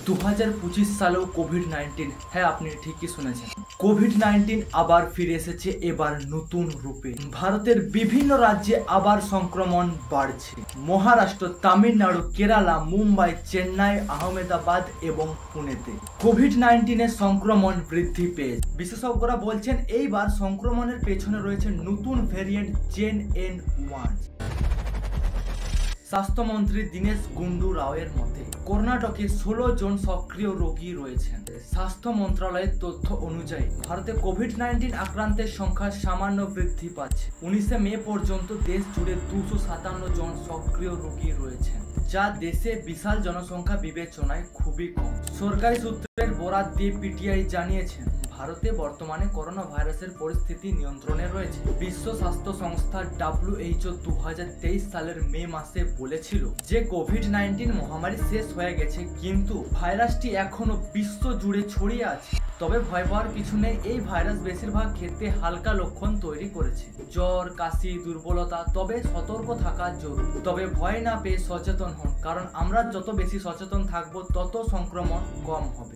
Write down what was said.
2025 সালেও কোভিড-19, হ্যাঁ আপনি ঠিকই শুনেছেন, কোভিড-19 আবার ফিরে এসেছে এবার নতুন রূপে। ভারতের বিভিন্ন রাজ্যে আবার সংক্রমণ বাড়ছে। মহারাষ্ট্র, তামিলনাড়ু, কেরালা, মুম্বাই, চেন্নাই, আহমেদাবাদ এবং পুনেতে কোভিড-19 এর সংক্রমণ বৃদ্ধি পেয়েছে। বিশেষজ্ঞরা বলছেন এইবার সংক্রমণের পেছনে রয়েছে নতুন ভ্যারিয়েন্ট JN.1। স্বাস্থ্যমন্ত্রী দীনেশ গুন্ডু রাওয়ের মতে কর্ণাটকে 16 জন সক্রিয় রোগী রয়েছেন। স্বাস্থ্য মন্ত্রণালয়ের তথ্য অনুযায়ী ভারতে কোভিড-19 আক্রান্তের সংখ্যা সামান্য বৃদ্ধি পাচ্ছে। 19 মে পর্যন্ত দেশ জুড়ে 257 জন সক্রিয় রোগী রয়েছেন, যা দেশে বিশাল জনসংখ্যা বিবেচনায় খুবই কম। সরকারি সূত্রের বরাত দিয়ে পিটিআই জানিয়েছেন, ভারতে বর্তমানে করোনা ভাইরাসের পরিস্থিতি নিয়ন্ত্রণে রয়েছে। বিশ্ব স্বাস্থ্য সংস্থা WHO 2023 সালের মে মাসে বলেছিল যে কোভিড-19 মহামারী শেষ হয়ে গেছে, কিন্তু ভাইরাসটি এখনো বিশ্ব জুড়ে ছড়িয়ে আছে। তবে ভয় পাওয়ার কিছু নেই, এই ভাইরাস বেশিরভাগ ক্ষেত্রে হালকা লক্ষণ তৈরি করেছে, জ্বর, কাশি, দুর্বলতা। তবে সতর্ক থাকা জরুরি। তবে ভয় না পেয়ে সচেতন হন, কারণ আমরা যত বেশি সচেতন থাকবো তত সংক্রমণ কম হবে।